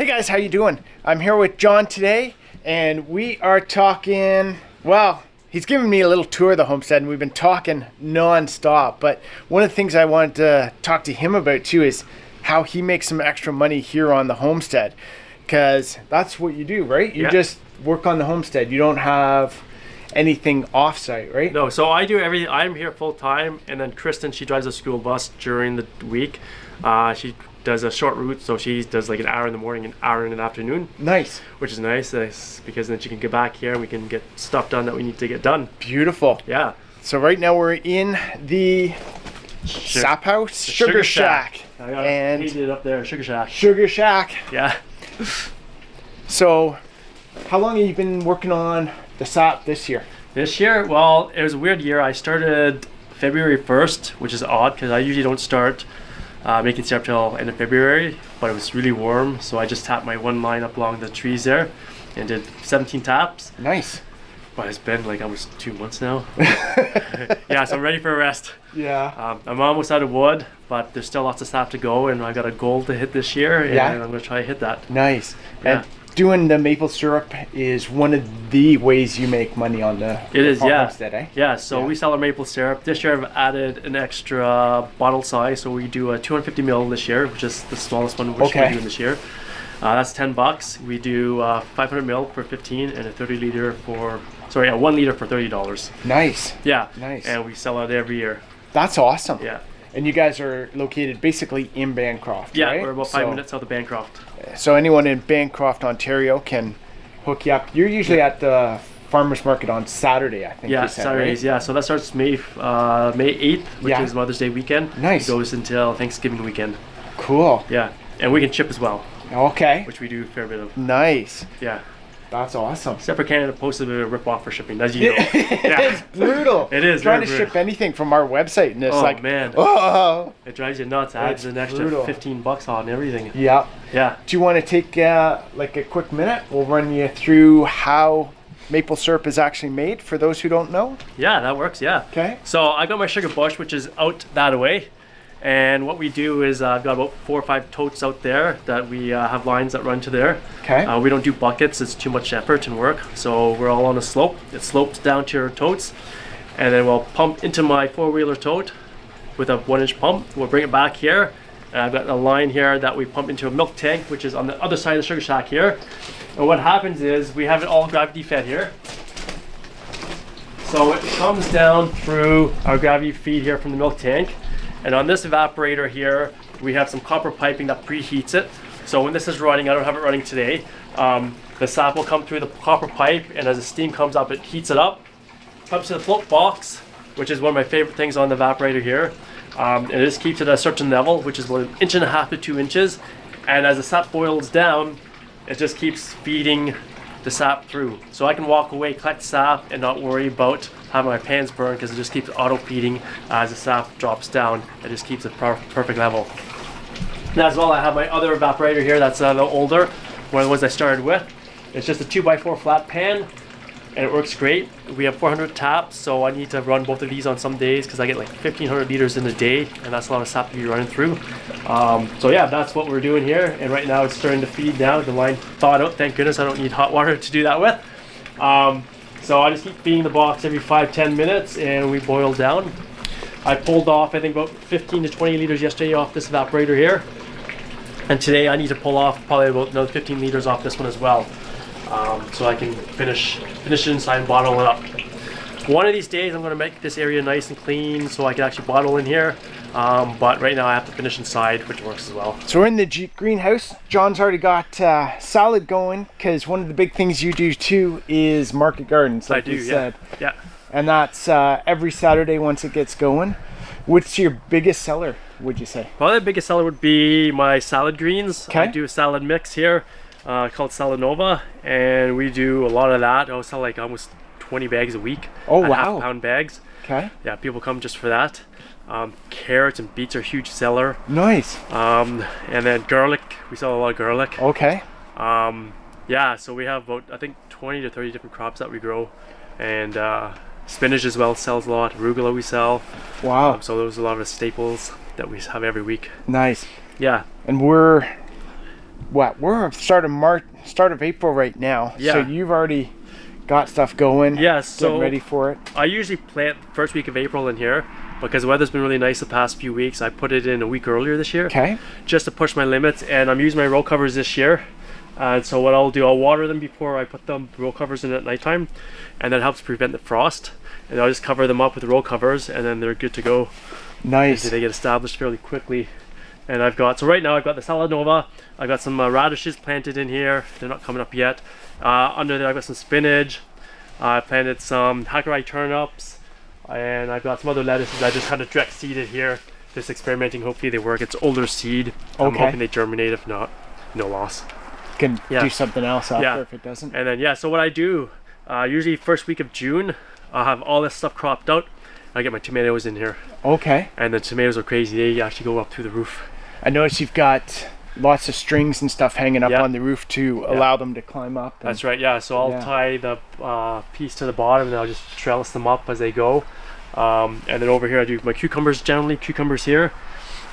Hey guys, how you doing? I'm here with John today, and we are talking, well, he's giving me a little tour of the homestead, and we've been talking non-stop. But one of the things I wanted to talk to him about too is how he makes some extra money here on the homestead. Because that's what you do, right? You just work on the homestead. You don't have anything off-site, right? No, so I do everything. I'm here full-time, and then Kristen, she drives a school bus during the week. She does a short route, so she does like an hour in the morning, an hour in the afternoon. Nice. Which is nice, because then she can get back here and we can get stuff done that we need to get done. Beautiful. Yeah. So right now we're in the Sap House Sugar Shack. And painted it up there, Sugar Shack. Sugar Shack. Yeah. So how long have you been working on the sap this year? This year, well, it was a weird year. I started February 1st, which is odd because I usually don't start making syrup till end of February, but it was really warm, so I just tapped my one line up along the trees there and did 17 taps. Nice. But it's been like almost 2 months now. Yeah, so I'm ready for a rest. Yeah. I'm almost out of wood, but there's still lots of sap to go, and I've got a goal to hit this year, and I'm going to try to hit that. Nice. Yeah. And doing the maple syrup is one of the ways you make money on the homestead, eh? Yeah, so we sell our maple syrup. This year I've added an extra bottle size, so we do a 250 ml this year, which is the smallest one which we're doing this year. That's $10. We do 500 ml for 15 and a 30 liter for, sorry, 1 liter for $30. Nice. Yeah. Nice. And we sell it every year. That's awesome. Yeah. And you guys are located basically in Bancroft, yeah, right? We're about 5 minutes out of Bancroft. So anyone in Bancroft, Ontario can hook you up. You're usually at the farmer's market on Saturday, I think. Yeah, you said, Saturdays, right? yeah. So that starts May 8th, which is Mother's Day weekend. Nice. It goes until Thanksgiving weekend. Cool. Yeah, and we can ship as well. Okay. Which we do a fair bit of. Nice. Yeah. That's awesome. Except for Canada Post, a bit of a rip-off for shipping, as you know. It's brutal. It is. Trying to ship anything from our website, and it's like, man. Oh, it drives you nuts. Adds an extra $15 on everything. Yeah. Yeah. Do you want to take like a quick minute? We'll run you through how maple syrup is actually made for those who don't know. Yeah, that works. Yeah. Okay. So I got my sugar bush, which is out that way. And what we do is I've got about 4 or 5 totes out there that we have lines that run to there. Okay. We don't do buckets, it's too much effort and work. So we're all on a slope. It slopes down to your totes. And then we'll pump into my 4-wheeler tote with a 1-inch pump. We'll bring it back here. And I've got a line here that we pump into a milk tank, which is on the other side of the sugar shack here. And what happens is we have it all gravity fed here. So it comes down through our gravity feed here from the milk tank. And on this evaporator here, we have some copper piping that preheats it. So when this is running, I don't have it running today, the sap will come through the copper pipe, and as the steam comes up, it heats it up, comes to the float box, which is one of my favorite things on the evaporator here. And it just keeps it at a certain level, which is about 1.5 inches to 2 inches. And as the sap boils down, it just keeps feeding the sap through. So I can walk away, collect sap, and not worry about having my pans burn, because it just keeps auto feeding as the sap drops down. It just keeps it perfect level. And as well, I have my other evaporator here that's a little older, one of the ones I started with. It's just a 2x4 flat pan, and it works great. We have 400 taps, so I need to run both of these on some days because I get like 1,500 liters in a day, and that's a lot of sap to be running through. So yeah, that's what we're doing here, and right now it's starting to feed now. The line thawed out, thank goodness I don't need hot water to do that with. So I just keep feeding the box every 5-10 minutes, and we boil down. I pulled off, I think, about 15 to 20 liters yesterday off this evaporator here. And today I need to pull off probably about another 15 liters off this one as well. So I can finish it inside and bottle it up. One of these days I'm going to make this area nice and clean so I can actually bottle in here. But right now I have to finish inside, which works as well. So we're in the greenhouse. John's already got salad going, because one of the big things you do too is market gardens, like you said. Yeah. And that's every Saturday once it gets going. What's your biggest seller, would you say? Probably the biggest seller would be my salad greens. Okay. I do a salad mix here called Salad Nova, and we do a lot of that. I sell like almost 20 bags a week. Oh, wow. Half-pound bags. Okay. Yeah, people come just for that. Carrots and beets are a huge seller. Nice. And then garlic, we sell a lot of garlic. Okay. Yeah, so we have about, I think, 20 to 30 different crops that we grow. And spinach as well sells a lot. Arugula we sell. Wow. So those are a lot of staples that we have every week. Nice. Yeah. And we're we're start of April right now. Yeah. So you've already got stuff going. Yeah, so getting ready for it. I usually plant first week of April in here because the weather's been really nice the past few weeks. I put it in a week earlier this year. Okay. Just to push my limits, and I'm using my row covers this year. And so what I'll do, I'll water them before I put the row covers in at nighttime, and that helps prevent the frost. And I'll just cover them up with row covers, and then they're good to go. Nice. They get established fairly quickly. And so right now I've got the Salanova, I've got some radishes planted in here, they're not coming up yet. Under there I've got some spinach, I planted some Hackeri turnips, and I've got some other lettuces I just kind of direct seeded here, just experimenting, hopefully they work. It's older seed, I'm hoping they germinate, if not, no loss. Can do something else after if it doesn't. And then so what I do, usually first week of June, I'll have all this stuff cropped out, I get my tomatoes in here. Okay. And the tomatoes are crazy, they actually go up through the roof. I noticed you've got lots of strings and stuff hanging up on the roof to allow them to climb up. That's right, yeah. So I'll tie the piece to the bottom and I'll just trellis them up as they go. And then over here I do my cucumbers, generally cucumbers here.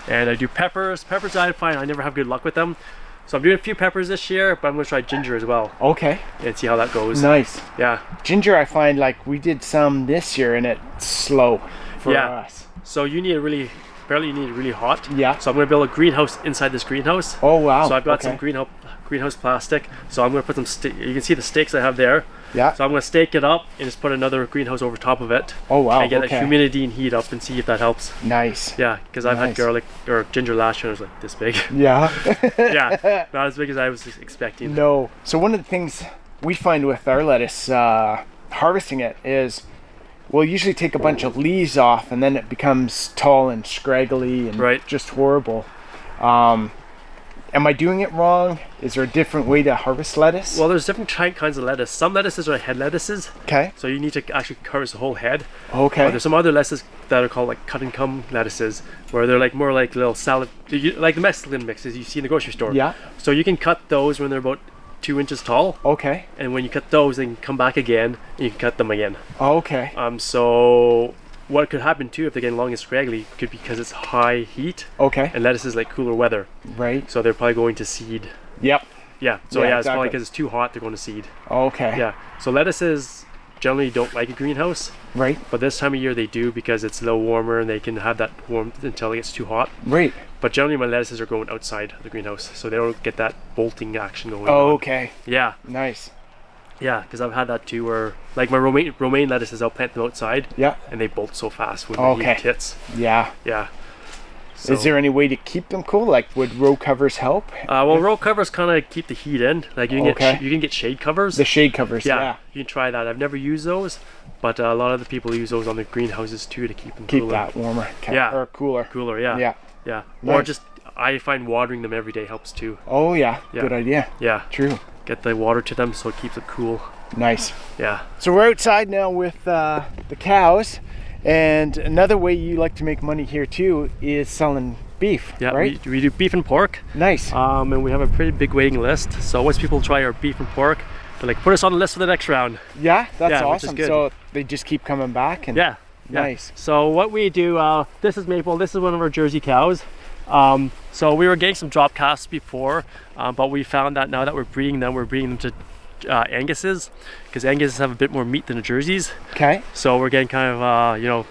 And I do peppers. Peppers I find I never have good luck with them. So I'm doing a few peppers this year, but I'm going to try ginger as well. Okay. And see how that goes. Nice. Yeah. Ginger I find like we did some this year and it's slow for us. So you need apparently you need it really hot. Yeah. So I'm going to build a greenhouse inside this greenhouse. Oh wow. So I've got some greenhouse plastic. So I'm going to put some you can see the stakes I have there. Yeah. So I'm going to stake it up and just put another greenhouse over top of it. Oh wow. And get the humidity and heat up and see if that helps. Nice. Yeah, because I've had garlic or ginger last year and it was like this big. Yeah. Yeah, not as big as I was expecting. No. So one of the things we find with our lettuce harvesting it is we'll usually take a bunch of leaves off and then it becomes tall and scraggly and just horrible. Am I doing it wrong? Is there a different way to harvest lettuce? Well, there's different kinds of lettuce. Some lettuces are head lettuces. Okay. So you need to actually harvest the whole head. Okay. There's some other lettuces that are called like cut and come lettuces, where they're like more like little salad, like the Mexican mixes you see in the grocery store. Yeah. So you can cut those when they're about 2 inches tall. Okay. And when you cut those, they can come back again and you can cut them again. Okay. So what could happen too if they're getting long and scraggly could be because it's high heat. Okay. And lettuce is like cooler weather. Right. So they're probably going to seed. Yep. Yeah. So yeah, it's probably because it's too hot they're going to seed. Okay. Yeah. So lettuces generally don't like a greenhouse. Right. But this time of year they do because it's a little warmer and they can have that warmth until it gets too hot. Right. But generally my lettuces are going outside the greenhouse, so they don't get that bolting action going on. Okay. Yeah. Nice. Yeah, because I've had that too, where like my romaine lettuces, I'll plant them outside. Yeah. And they bolt so fast when the heat hits. Yeah. Yeah. So, is there any way to keep them cool? Like, would row covers help? Well, row covers kind of keep the heat in. Like you can get shade covers. The shade covers. Yeah. You can try that. I've never used those, but a lot of the people use those on their greenhouses too to keep them cooler. Keep that warmer. Yeah. Or cooler. Cooler. Yeah. Yeah. Yeah. Nice. Or just I find watering them every day helps too. Oh yeah. Good idea. Yeah. True. Get the water to them so it keeps it cool. Nice. Yeah. So we're outside now with the cows. And another way you like to make money here too is selling beef, right? We do beef and pork. Nice. And we have a pretty big waiting list. So once people try our beef and pork, they're like, put us on the list for the next round. Yeah, that's awesome. So they just keep coming back. And yeah. Nice. So what we do, this is Maple. This is one of our Jersey cows. So we were getting some drop casts before, but we found that now that we're breeding them to Anguses, because Anguses have a bit more meat than the Jerseys. Okay. So we're getting kind of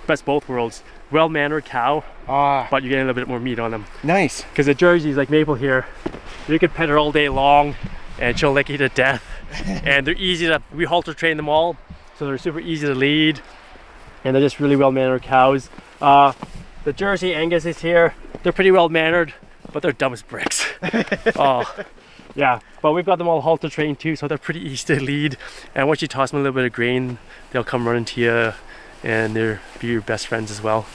best both worlds. Well-mannered cow, but you're getting a little bit more meat on them. Nice. Because the Jerseys, like Maple here, you could pet her all day long and she'll lick you to death. And they're easy to, we halter train them all, so they're super easy to lead. And they're just really well-mannered cows. The Jersey Anguses here, they're pretty well-mannered, but they're dumb as bricks. Yeah, but we've got them all halter trained too, so they're pretty easy to lead. And once you toss them a little bit of grain, they'll come running to you, and they'll be your best friends as well.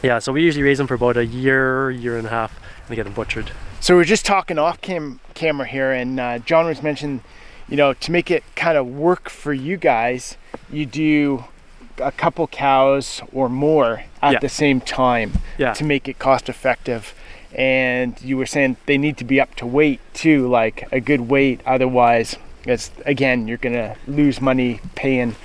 Yeah, so we usually raise them for about a year and a half, and they get them butchered. So we're just talking off camera here, and John was mentioning, to make it kind of work for you guys, you do a couple cows or more at the same time to make it cost effective. And you were saying they need to be up to weight too, like a good weight, otherwise it's, again, you're gonna lose money paying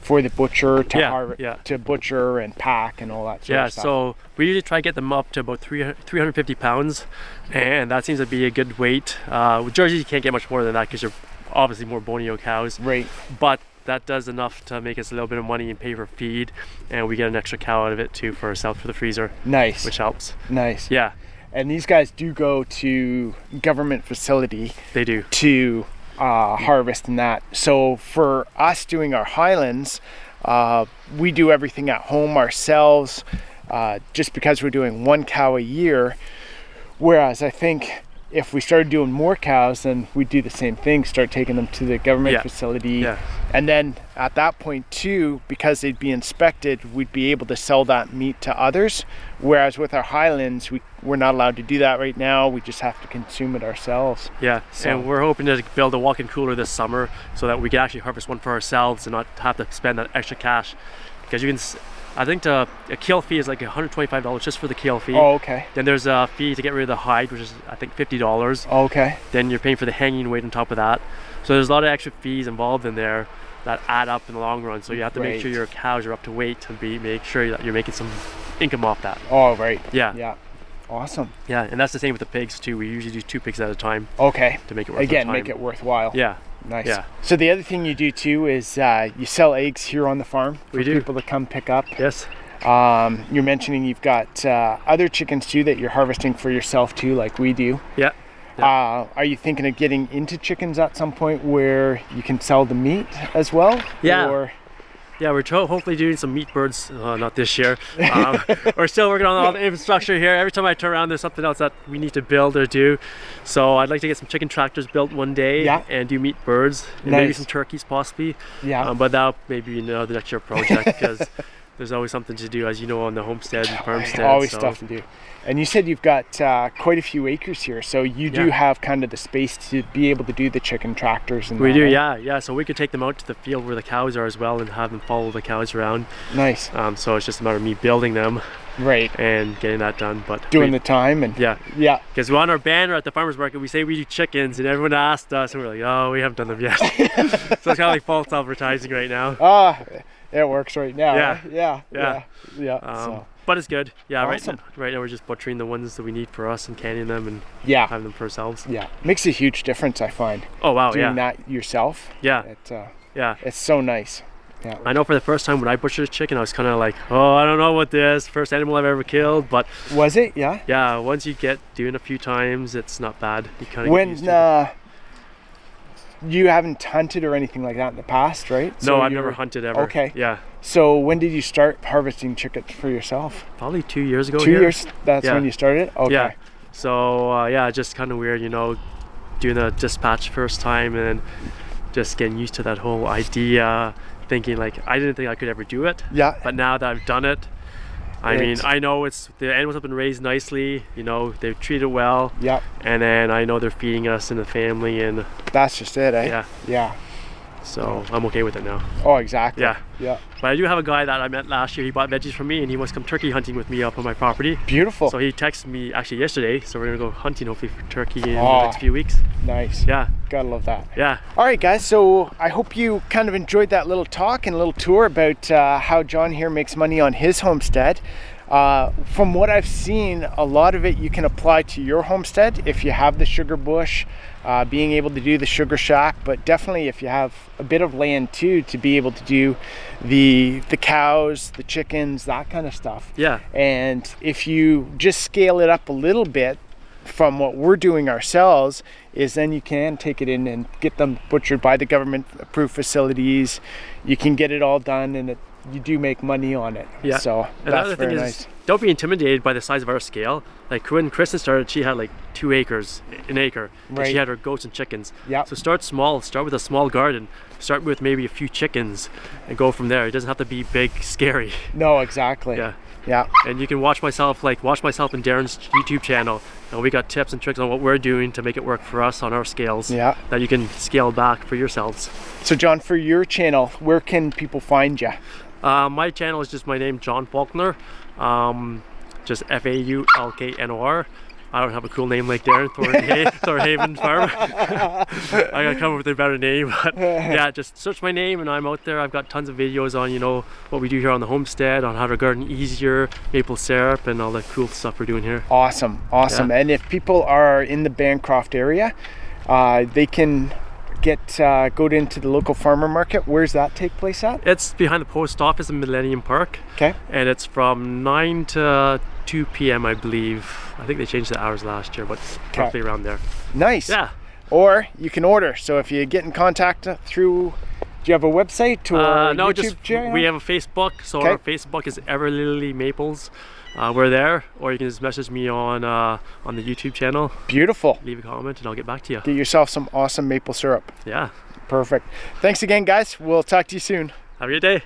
for the butcher to Yeah. to butcher and pack and all that sort of stuff. So we usually try to get them up to about 350 pounds, and that seems to be a good weight. With Jerseys, you can't get much more than that because you're obviously more bonio cows. Right. But that does enough to make us a little bit of money and pay for feed, and we get an extra cow out of it too for ourselves for the freezer. Nice. Which helps. Nice. Yeah. And these guys do go to government facility. They do. To harvest and that. So for us doing our highlands, we do everything at home ourselves, just because we're doing 1 cow a year. Whereas I think if we started doing more cows, then we'd do the same thing, start taking them to the government facility. Yeah. And then at that point too, because they'd be inspected, we'd be able to sell that meat to others. Whereas with our highlands, we're not allowed to do that right now. We just have to consume it ourselves. Yeah, So- and we're hoping to build a walk-in cooler this summer so that we can actually harvest one for ourselves and not have to spend that extra cash. Because you can, I think a kill fee is like $125 just for the kill fee. Oh, okay. Then there's a fee to get rid of the hide, which is I think $50. Okay. Then you're paying for the hanging weight on top of that. So there's a lot of extra fees involved in there that add up in the long run. So you have to make sure your cows are up to weight and make sure that you're making some income off that. Oh, right. Yeah. Yeah. Awesome. Yeah, and that's the same with the pigs too. We usually do 2 pigs at a time Okay. to make it worth Again, our time. make it worthwhile. Yeah. Nice. Yeah. So the other thing you do too is you sell eggs here on the farm for We do. people to come pick up. Yes. You're mentioning you've got other chickens too that you're harvesting for yourself too, like we do. Yeah. Are you thinking of getting into chickens at some point where you can sell the meat as well? Yeah. Or... Yeah, we're hopefully doing some meat birds, not this year. We're still working on all the infrastructure here. Every time I turn around, there's something else that we need to build or do. So I'd like to get some chicken tractors built one day and do meat birds, and maybe some turkeys possibly. Yeah. But that maybe another next year project because there's always something to do, as you know, on the homestead and farmstead. Always stuff to do. And you said you've got quite a few acres here, so you do have kind of the space to be able to do the chicken tractors. And we do, yeah. So we could take them out to the field where the cows are as well and have them follow the cows around. Nice. So it's just a matter of me building them. Right. And getting that done, but doing the time and yeah. Because on our banner at the farmers market, we say we do chickens, and everyone asked us, and we're like, oh, we haven't done them yet. So it's kind of like false advertising right now. It works right now. Yeah. So. But it's good. Yeah. Awesome. Right now we're just butchering the ones that we need for us and canning them and having them for ourselves. Yeah. Makes a huge difference, I find. Oh wow. Doing that yourself. Yeah. It's so nice. Yeah. I know for the first time when I butchered a chicken, I was kind of like, oh, I don't know what this first animal I've ever killed, but was it? Yeah. Yeah. Once you get doing a few times, it's not bad. You kind of get used to it. You haven't hunted or anything like that in the past, right? No, I've never hunted ever. Okay. Yeah. So when did you start harvesting chickens for yourself? Probably 2 years ago. 2 years? That's when you started? Okay. Yeah. So just kind of weird, doing the dispatch first time and then just getting used to that whole idea, thinking like I didn't think I could ever do it. Yeah. But now that I've done it, I mean, I know the animals have been raised nicely, they've treated well. Yeah. And then I know they're feeding us and the family, and that's just it, eh? Yeah. So I'm okay with it now. Oh, exactly. Yeah. But I do have a guy that I met last year. He bought veggies from me, and he wants to come turkey hunting with me up on my property. Beautiful. So he texted me actually yesterday. So we're gonna go hunting hopefully for turkey in the next few weeks. Nice. Yeah. Gotta love that. Yeah. All right, guys. So I hope you kind of enjoyed that little talk and a little tour about how John here makes money on his homestead. From what I've seen, a lot of it you can apply to your homestead if you have the sugar bush, being able to do the sugar shack, but definitely if you have a bit of land too, to be able to do the cows, the chickens, that kind of stuff. Yeah. And if you just scale it up a little bit from what we're doing ourselves, is then you can take it in and get them butchered by the government approved facilities. You can get it all done, and you do make money on it. Yeah. So that's very nice. Don't be intimidated by the size of our scale. Like when Kristen started, she had like 2 acres, an acre. Right. And she had her goats and chickens. Yeah. So start small. Start with a small garden. Start with maybe a few chickens, and go from there. It doesn't have to be big, scary. No, exactly. Yeah. And you can watch myself and Darren's YouTube channel, and we got tips and tricks on what we're doing to make it work for us on our scales. Yeah. That you can scale back for yourselves. So John, for your channel, where can people find you? My channel is just my name, John Faulkner. Just Faulknor. I don't have a cool name like Darren, Thornhaven Farm. I gotta come up with a better name, but yeah, just search my name and I'm out there. I've got tons of videos on, you know, what we do here on the homestead, on how to garden easier, maple syrup, and all the cool stuff we're doing here. Awesome. Yeah. And if people are in the Bancroft area, they can go into the local farmer market. Where's that take place at? It's behind the post office in Millennium Park. Okay. And it's from 9 to 2 p.m. I believe. I think they changed the hours last year, but it's roughly around there. Nice. Yeah. Or you can order. So if you get in contact through, do you have a website or no, YouTube channel? We have a Facebook. So our Facebook is Everlily Maples. We're there, or you can just message me on the YouTube channel. Beautiful. Leave a comment and I'll get back to you. Get yourself some awesome maple syrup. Yeah. Perfect. Thanks again, guys. We'll talk to you soon. Have a good day.